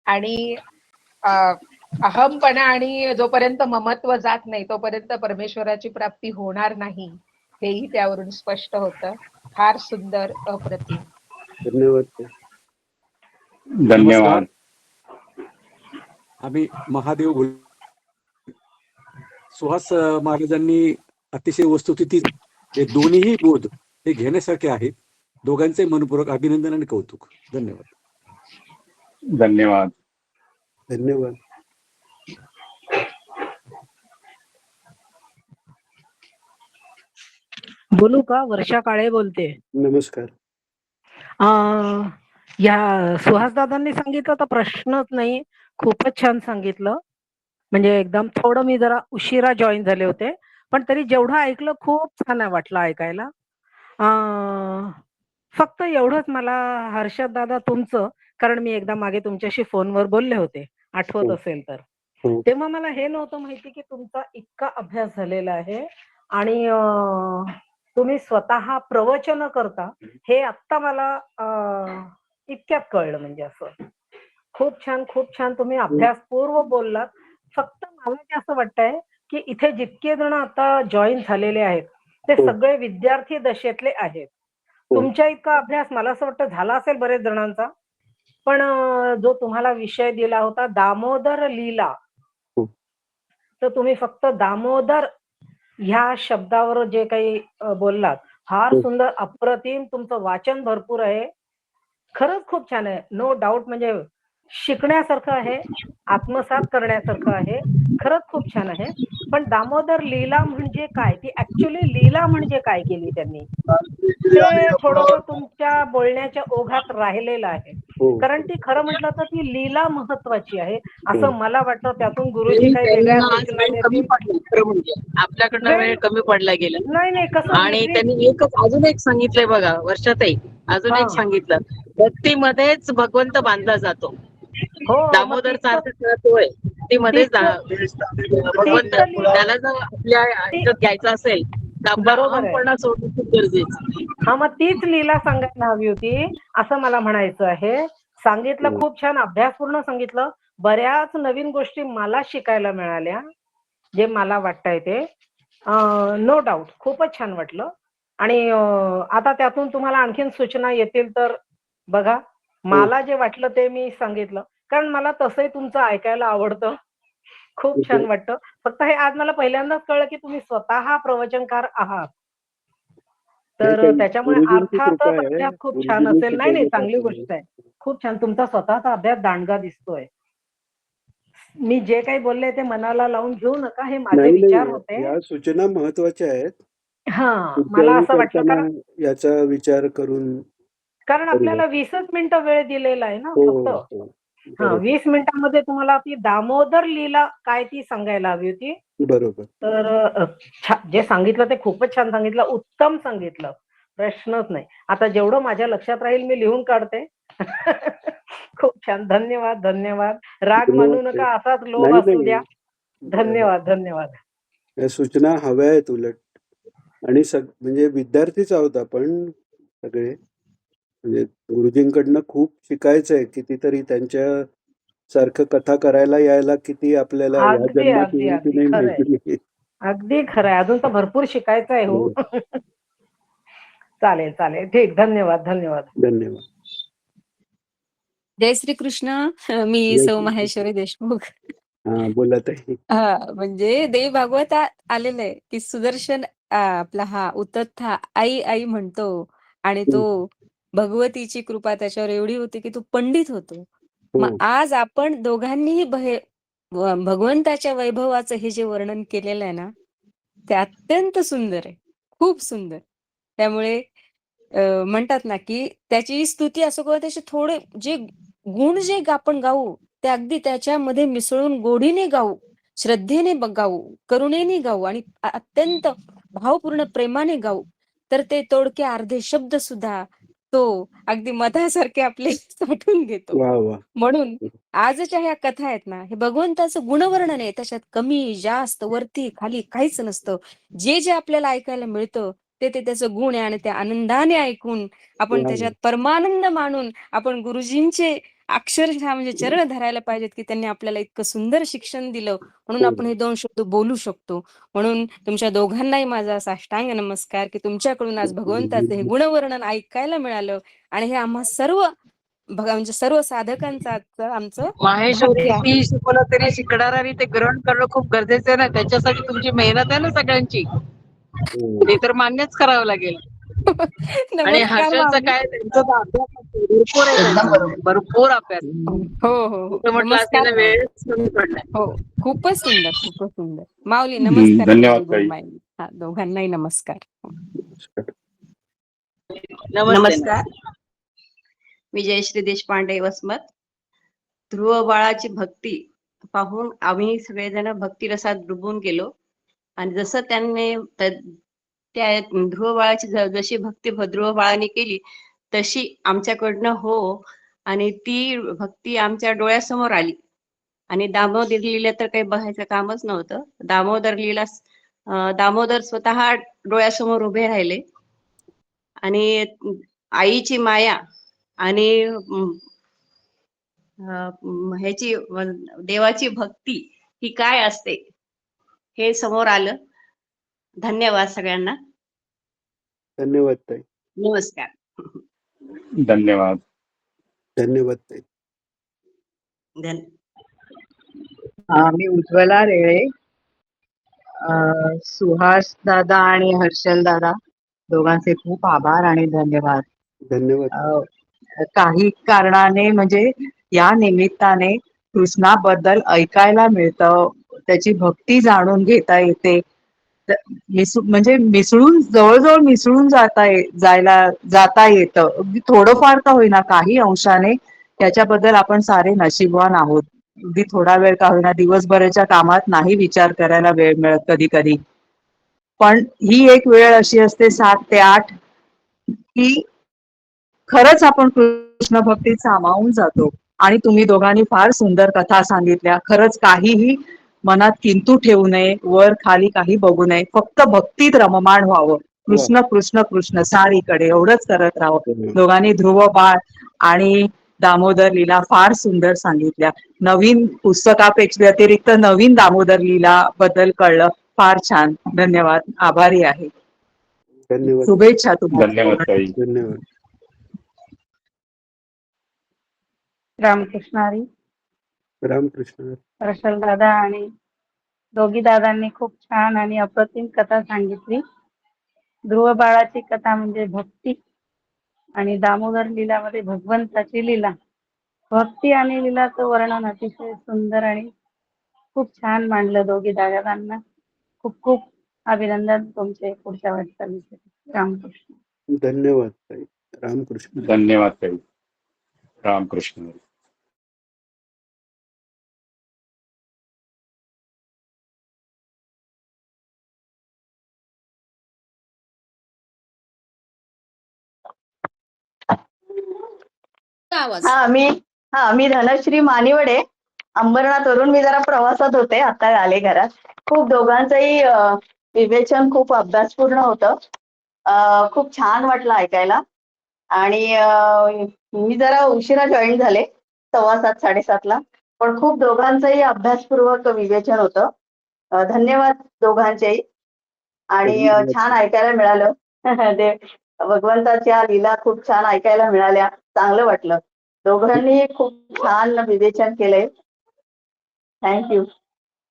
आणि अ, अहमपणा आणि जोपर्यंत ममत्व जात नाही तोपर्यंत परमेश्वराची प्राप्ती होणार नाही, हेही त्यावरून स्पष्ट होतं. फार सुंदर, अप्रतिम. धन्यवाद. धन्यवाद. आम्ही महादेव बोल. सुहास महाराजांनी अतिशय वस्तुस्थिती हे दोन्हीही बोध हे घेण्यासारखे आहेत. दोघांचे मनपूर्वक अभिनंदन आणि कौतुक. धन्यवाद. धन्यवाद. धन्यवाद. बोलू का? वर्षा काळे बोलते. नमस्कार. या सुहास दादांनी सांगितलं तर प्रश्नच नाही, खूपच छान सांगितलं. म्हणजे एकदम थोडं मी जरा उशिरा जॉईन झाले होते, पण तरी जेवढं ऐकलं खूप छान वाटलं ऐकायला. फक्त एवढंच मला हर्षद दादा तुमचं, कारण मी एकदा मागे तुमच्याशी फोनवर बोलले होते, आठवत असेल तर. तेव्हा मला हे नव्हतं माहिती की तुमचा इतका अभ्यास झालेला आहे आणि तुम्ही स्वतः प्रवचन करता, हे आत्ता मला इतक्यात कळलं. म्हणजे असं खूप छान, खूप छान तुम्ही अभ्यासपूर्व बोललात. फक्त मला ते असं वाटतंय की इथे जितके जण आता जॉईन झालेले आहेत ते सगळे विद्यार्थी दशेतले आहेत. तुमच्या इतका अभ्यास मला असं वाटतं झाला असेल बरेच जणांचा, पण जो तुम्हाला विषय दिला होता दामोदर लीला, तर तुम्ही फक्त दामोदर ह्या शब्दावर जे काही बोललात, फार सुंदर, अप्रतिम. तुमचं वाचन भरपूर आहे, खरंच खूप छान आहे. No doubt. म्हणजे शिकण्यासारखं आहे, आत्मसात करण्यासारखं आहे. खरंच खूप छान आहे. पण दामोदर लीला म्हणजे काय, ती ऍक्च्युली लीला म्हणजे काय केली त्यांनी, ते थोडंसं तुमच्या बोलण्याच्या ओघात राहिलेलं आहे. कारण ती खरं म्हटलं तर ती लीला महत्वाची आहे असं मला वाटतं. त्यातून गुरुजी काही वेगळ्या सूचना देतील. आपल्याकडनं वेळ कमी पडला गेला. नाही कसं, आणि त्यांनी अजून एक सांगितलंय बघा वर्षाताई, अजून एक सांगितलं, भक्तीमध्येच भगवंत बांधला जातो. दामोदरचा अर्थ कळतोय, भक्तीमध्येच भगवंत, त्याला जर आपल्या ह्याच्यात घ्यायचं असेल तर आपला अहमपणा सोडणं खूप गरजेचं. हा, मग तीच लीला सांगायला हवी होती असं मला म्हणायचं आहे. सांगितलं खूप छान, अभ्यासपूर्ण सांगितलं. बऱ्याच नवीन गोष्टी मला शिकायला मिळाल्या, जे मला वाटतंय ते. नो डाऊट खूपच छान वाटलं. आणि आता त्यातून तुम्हाला आणखीन सूचना येतील तर बघा. मला जे वाटलं ते मी सांगितलं, कारण मला तसंही तुमचं ऐकायला आवडतं. खूप छान वाटतं. फक्त हे आज मला पहिल्यांदाच कळलं की तुम्ही स्वतः प्रवचनकार आहात, तर त्याच्यामुळे अर्थातच अभ्यास खूप छान असेल. नाही, चांगली गोष्ट आहे. खूप छान. तुमचा स्वतःचा अभ्यास दांडगा दिसतोय. मी जे काही बोलले ते मनाला लावून घेऊ नका, हे माझे विचार होते. या सूचना महत्वाच्या आहेत. हा, मला असं वाटलं, कारण याचा विचार करून, कारण आपल्याला 20च मिनिटं वेळ दिलेला आहे ना फक्त. 20 मिनिटांमध्ये तुम्हाला ती दामोदर लीला काय ती सांगायला हवी होती. बरोबर. तर जे सांगितलं ते खूपच छान सांगितलं, उत्तम सांगितलं, प्रश्नच नाही. आता जेवढं माझ्या लक्षात राहील मी लिहून काढते. खूप छान. धन्यवाद. धन्यवाद. राग मानू नका, असाच लोभ असू द्या. धन्यवाद. धन्यवाद. या सूचना हव्या आहेत उलट. आणि म्हणजे विद्यार्थीच आहोत आपण सगळे. म्हणजे गुरुजींकडनं खूप शिकायचं आहे. कितीतरी त्यांच्या सारखं कथा करायला यायला किती आपल्याला या जन्मात येईल की नाही माहिती नाही. अगदी खरं आहे. अजून तर भरपूर शिकायचं आहे. हो. चालेल चालेल, ठीक. धन्यवाद. धन्यवाद. धन्यवाद. जय श्री कृष्ण. मी सौ माहेश्वरी देशमुख. बोला ताई. म्हणजे देवी भागवतात आलेलं आहे की सुदर्शन आपला हा उतत्था आई आई म्हणतो आणि तो भगवतीची कृपा त्याच्यावर एवढी होती की तो पंडित होतो. मग आज आपण दोघांनीही भगवंताच्या वैभवाचं हे जे वर्णन केलेलं आहे ना, ते अत्यंत सुंदर आहे, खूप सुंदर. त्यामुळे म्हणतात ना की त्याची स्तुती असो किंवा त्याचे थोडे जे गुण जे आपण गाऊ ते अगदी त्याच्यामध्ये मिसळून गोडीने गाऊ, श्रद्धेने गाऊ, करुणेने गाऊ आणि अत्यंत भावपूर्ण प्रेमाने गाऊ, तर ते तोडके अर्धे शब्द सुद्धा तो अगदी मधासारखे आपले साठवून घेतो. म्हणून आजच्या ह्या कथा आहेत ना, हे भगवंताचं गुणवर्णन आहे. त्याच्यात कमी जास्त वरती खाली काहीच नसतं. जे जे आपल्याला ऐकायला मिळतं ते त्याचं गुण आहे आणि त्या आनंदाने ऐकून आपण त्याच्यात परमानंद मानून आपण गुरुजींचे अक्षरशः म्हणजे चरण धरायला पाहिजेत, की त्यांनी आपल्याला इतकं सुंदर शिक्षण दिलं, म्हणून आपण हे 2 शब्द बोलू शकतो. म्हणून तुमच्या दोघांनाही माझा साष्टांग नमस्कार, की तुमच्याकडून आज भगवंताचं हे गुणवर्णन ऐकायला मिळालं आणि हे आम्हा सर्व बघा म्हणजे सर्व साधकांचं आजचं आमचं माहेश्वरी भाग्य आहे. किती शिकवलं तरी शिकणाऱ्यांनी ते ग्रहण करणं खूप गरजेचं आहे ना. त्याच्यासाठी तुमची मेहनत आहे ना सगळ्यांची. ते तर मान्यच करावं लागेल. आणि नमस्कार हर्षलचं माऊली. काय, त्यांचा तर अभ्यास असतो. भरपूर आहे त्यांचा. भरपूर अभ्यास. हो, हो, हो. कुठं म्हटलं नमस्कार असेल माऊली. वेळच कमी पडलाय. हो, खूपच सुंदर, खूपच सुंदर. माऊली नमस्कार धन्यवाद तुमचे ताई. गुरुमाई. हां, दोघांनाही नमस्कार. नमस्कार. मी जयश्री देशपांडे वसमत. ध्रुव बाळाची भक्ती पाहून आम्ही सगळेजण भक्तिरसात डुबून गेलो आणि जसं त्यांनी त्या ध्रुव बाळाची जशी भक्ती ध्रुव बाळाने केली तशी आमच्याकडनं हो, आणि ती भक्ती आमच्या डोळ्यासमोर आली. आणि दामोदर लीला तर काही बघायचं कामच नव्हतं. दामोदर स्वतः डोळ्यासमोर उभे राहिले आणि आईची माया आणि ह्याची देवाची भक्ती ही काय असते हे समोर आलं. धन्यवाद सगळ्यांना. धन्यवाद ताई. नमस्कार. धन्यवाद. धन्यवाद ताई. मी उज्ज्वला रेळे. सुहास दादा आणि हर्षल दादा दोघांचे खूप आभार आणि धन्यवाद. धन्यवाद. काही कारणाने म्हणजे या निमित्ताने कृष्णाबद्दल ऐकायला मिळतं, त्याची भक्ती जाणून घेता येते. म्हणजे मिसळून जवळजवळ मिसळून जाता येतं. अगदी थोडंफार का होईना काही अंशाने त्याच्याबद्दल आपण सारे नशीबवान आहोत. अगदी थोडा वेळ का होईना, दिवसभराच्या कामात नाही विचार करायला वेळ मिळत कधी कधी, पण ही एक वेळ अशी असते 7 ते 8 की खरंच आपण कृष्ण भक्तीत सामावून जातो. आणि तुम्ही दोघांनी फार सुंदर कथा सांगितल्या. खरंच काहीही मनात किंतु ठेवू नये, वर खाली काही बघू नये, फक्त भक्तीत रममाण व्हावं. कृष्ण कृष्ण कृष्ण सारीकडे एवढंच करत राहावं. दोघांनी ध्रुव बाळ आणि दामोदर लीला फार सुंदर सांगितल्या. नवीन पुस्तकापेक्षा व्यतिरिक्त नवीन दामोदर लीला बद्दल कळलं. फार छान. धन्यवाद. आभारी आहे. धन्यवाद. शुभेच्छा तुम्हाला. धन्यवाद ताई. धन्यवाद. रामकृष्ण हरी. रामकृष्ण. हर्षल दादा आणि दोघी दादांनी खूप छान आणि अप्रतिम कथा सांगितली. ध्रुव बाळाची कथा म्हणजे भक्ती आणि दामोदर लीलामध्ये भगवंताची लीला. भक्ती आणि लीलाचं वर्णन अतिशय सुंदर आणि खूप छान मांडलं दोघी दादांना. खूप खूप अभिनंदन तुमचे पुढच्या वाटचालीसाठी. रामकृष्ण. धन्यवाद ताई. रामकृष्ण. धन्यवाद ताई. रामकृष्ण. मी धनश्री मानिवडे. अंबरनाथवरून मी जरा प्रवासात होते, आता आले घरात. खूप दोघांचंही विवेचन खूप अभ्यासपूर्ण होतं. खूप छान वाटलं ऐकायला. आणि मी जरा उशिरा जॉईन झाले, 7:15 7:30ला, पण खूप दोघांचंही अभ्यासपूर्वक विवेचन होतं. धन्यवाद दोघांचेही. आणि छान ऐकायला मिळालं. ते भगवंताच्या लीला खूप छान ऐकायला मिळाल्या. चांगलं वाटलं. दोघांनी खूप छान विवेचन केलंय. थँक्यू.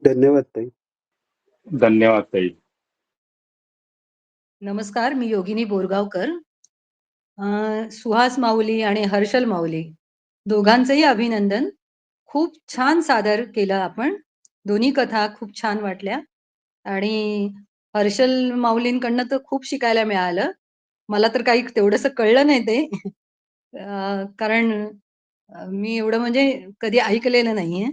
धन्यवाद ताई. धन्यवाद ताई. नमस्कार, मी योगिनी बोरगावकर. सुहास माऊली आणि हर्षल माऊली दोघांचंही अभिनंदन. खूप छान सादर केलं आपण. दोन्ही कथा खूप छान वाटल्या आणि हर्षल माऊलींकडनं तर खूप शिकायला मिळालं. मला तर काही तेवढंसं कळलं नाही ते. कारण मी एवढं म्हणजे कधी ऐकलेलं नाहीये.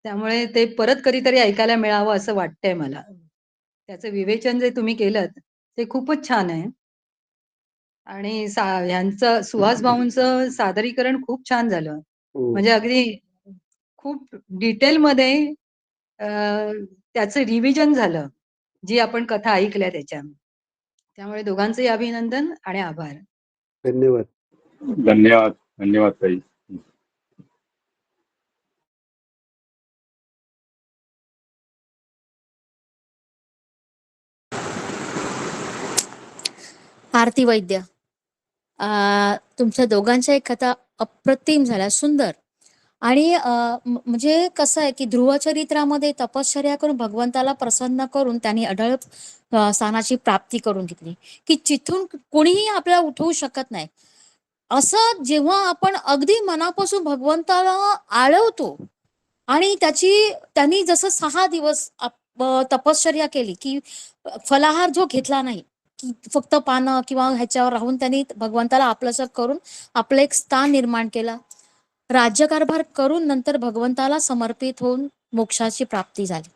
त्यामुळे ते परत कधीतरी ऐकायला मिळावं असं वाटतंय मला. त्याचं विवेचन जे तुम्ही केलंत ते खूपच छान आहे. आणि ह्यांचं सुहास भाऊंचं सादरीकरण खूप छान झालं. हो. म्हणजे अगदी खूप डिटेलमध्ये त्याचं रिव्हिजन झालं, जी आपण कथा ऐकल्या त्याच्या. त्यामुळे दोघांचंही अभिनंदन आणि आभार. धन्यवाद. धन्यवाद. धन्यवाद ताई. आरती वैद्य. तुमच्या दोघांच्याही कथा अप्रतिम झाल्या, सुंदर. आणि म्हणजे कसं आहे की ध्रुवचरित्रामध्ये तपश्चर्या करून भगवंताला प्रसन्न करून त्यांनी अढळ स्थानाची प्राप्ती करून घेतली, की जिथून कोणीही आपल्याला उठवू शकत नाही. असं जेव्हा आपण अगदी मनापासून भगवंताला आळवतो आणि त्यांनी जसं 6 दिवस तपश्चर्या केली, की फलाहार जो घेतला नाही, की फक्त पानं किंवा ह्याच्यावर राहून त्यांनी भगवंताला आपलंसं करून आपलं एक स्थान निर्माण केलं. राज्यकारभार करून नंतर भगवंताला समर्पित होऊन मोक्षाची प्राप्ती झाली.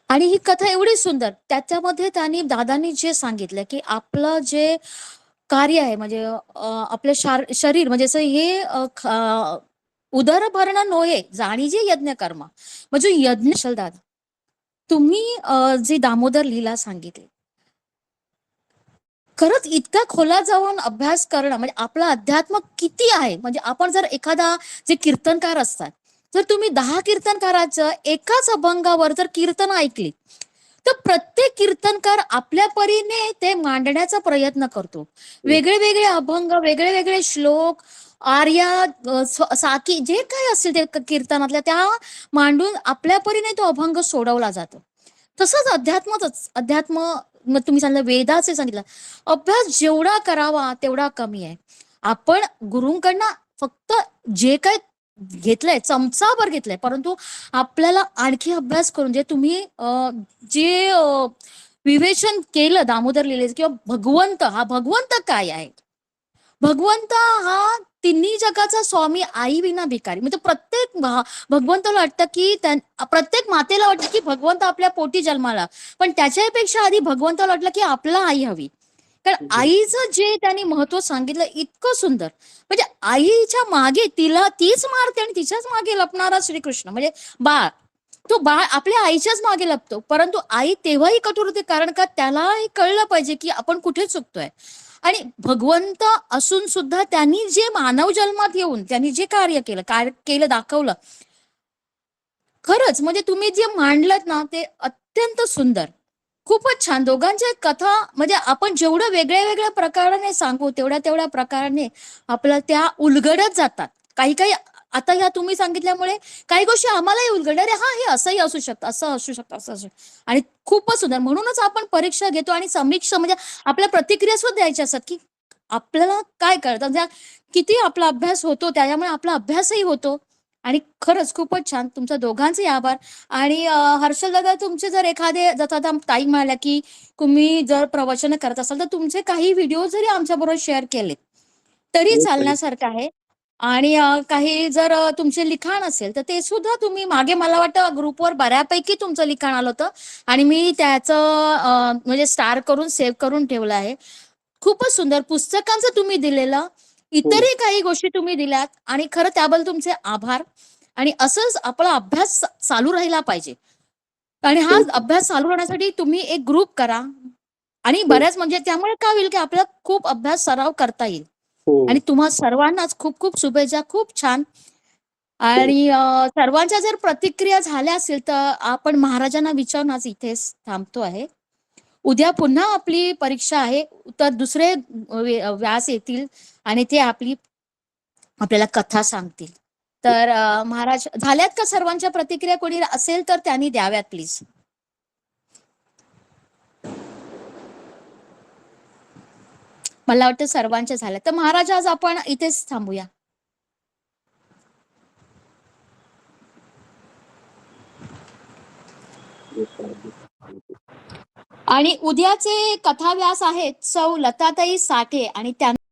आणि ही कथा एवढी सुंदर, त्याच्यामध्ये दादांनी जे सांगितलं की आपलं जे कार्य आहे म्हणजे आपले शरीर म्हणजे असं हे उदर भरणं नव्हे, जाणी जे यज्ञ कर्म म्हणजे यज्ञ दादा तुम्ही जी दामोदर लीला सांगितली, खरंच इतक्या खोलात जाऊन अभ्यास करणं म्हणजे आपलं अध्यात्म किती आहे. म्हणजे आपण जर एखादा जे कीर्तनकार असतात, जर तुम्ही 10 कीर्तनकाराचं एकाच अभंगावर जर कीर्तन ऐकली, तर प्रत्येक कीर्तनकार आपल्या परीने ते मांडण्याचा प्रयत्न करतो. वेगळे वेगळे अभंग, वेगळे वेगळे श्लोक, आर्या, साकी जे काही असतील ते कीर्तनातल्या त्या मांडून आपल्या परीने तो अभंग सोडवला जातो. तसंच अध्यात्म मग तुम्ही सांगितलं वेदाचे सांगितलं, अभ्यास जेवढा करावा तेवढा कमी आहे. आपण गुरुंकडनं फक्त जे काय घेतलंय चमचाभर घेतलंय, परंतु आपल्याला आणखी अभ्यास करून जे तुम्ही जे विवेचन केलं दामोदर लीलेचं किंवा भगवंत काय आहे, भगवंत हा तिन्ही जगाचा स्वामी, आई विना भिकारी. म्हणजे प्रत्येक भगवंताला वाटतं की प्रत्येक मातेला वाटतं की भगवंत आपल्या पोटी जन्माला, पण त्याच्यापेक्षा आधी भगवंताला वाटलं की आपला आई हवी. कारण आईचं जे त्यांनी महत्व सांगितलं इतकं सुंदर. म्हणजे आईच्या मागे तीच मारते आणि तिच्याच मागे लपणारा श्रीकृष्ण म्हणजे बाळ आपल्या आईच्याच मागे लपतो, परंतु आई तेव्हाही कठोर होते, कारण का त्याला कळलं पाहिजे की आपण कुठे चुकतोय. आणि भगवंत असून सुद्धा त्यांनी जे मानव जन्मात येऊन त्यांनी जे कार्य केलं दाखवलं, खरंच म्हणजे तुम्ही जे मांडलं ना ते अत्यंत सुंदर, खूपच छान. दोघांच्या कथा म्हणजे आपण जेवढं वेगळ्या वेगळ्या प्रकाराने सांगू तेवढ्या प्रकाराने आपल्याला त्या उलगडत जातात. काही आता ह्या तुम्ही सांगितल्यामुळे काही गोष्टी आम्हालाही उलगडल्या, अरे हा हे असंही असू शकतं, असं असू शकतं. आणि खूपच सुंदर. म्हणूनच आपण परीक्षा घेतो आणि समीक्षा म्हणजे आपल्या प्रतिक्रिया सुद्धा द्यायच्या असतात की आपल्याला काय कळतं, म्हणजे किती आपला अभ्यास होतो त्याच्यामुळे आपला अभ्यासही होतो. आणि खरंच खूपच छान. तुमच्या दोघांचे आभार. आणि हर्षल दादा तुमचे जर एखादे जसं आता ताई म्हणाल्या की तुम्ही जर प्रवचन करत असाल तर तुमचे काही व्हिडिओ जरी आमच्याबरोबर शेअर केले तरी चालण्यासारखं आहे. आणि काही जर तुमचे लिखाण असेल तर ते सुद्धा तुम्ही मागे मला वाटतं ग्रुपवर बऱ्यापैकी तुमचं लिखाण आलं होतं आणि मी त्याचं म्हणजे स्टार करून सेव्ह करून ठेवलं आहे. खूपच सुंदर पुस्तकांचं तुम्ही दिलेलं, इतरही काही गोष्टी तुम्ही दिल्यात आणि खरं त्याबद्दल तुमचे आभार. आणि असंच आपला अभ्यास चालू राहिला पाहिजे. आणि हा अभ्यास चालू राहण्यासाठी तुम्ही एक ग्रुप करा आणि बऱ्याच म्हणजे त्यामुळे काय होईल की आपल्याला खूप अभ्यास सराव करता येईल. आणि तुम्हा सर्वांनाच खूप खूप शुभेच्छा. खूप छान. आणि सर्वांच्या जर प्रतिक्रिया झाल्या असतील तर आपण महाराजांना विचारून आज इथेच थांबतो आहे. उद्या पुन्हा आपली परीक्षा आहे, तर दुसरे व्यास येतील आणि ते आपल्याला कथा सांगतील. तर महाराज झाल्यात का सर्वांच्या प्रतिक्रिया? कोणी असेल तर त्यांनी द्याव्यात प्लीज. मला वाटतं सर्वांच्या झाल्या. तर महाराज आज आपण इथेच थांबूया. आणि उद्याचे कथाव्यास आहेत सौ लताताई साठे आणि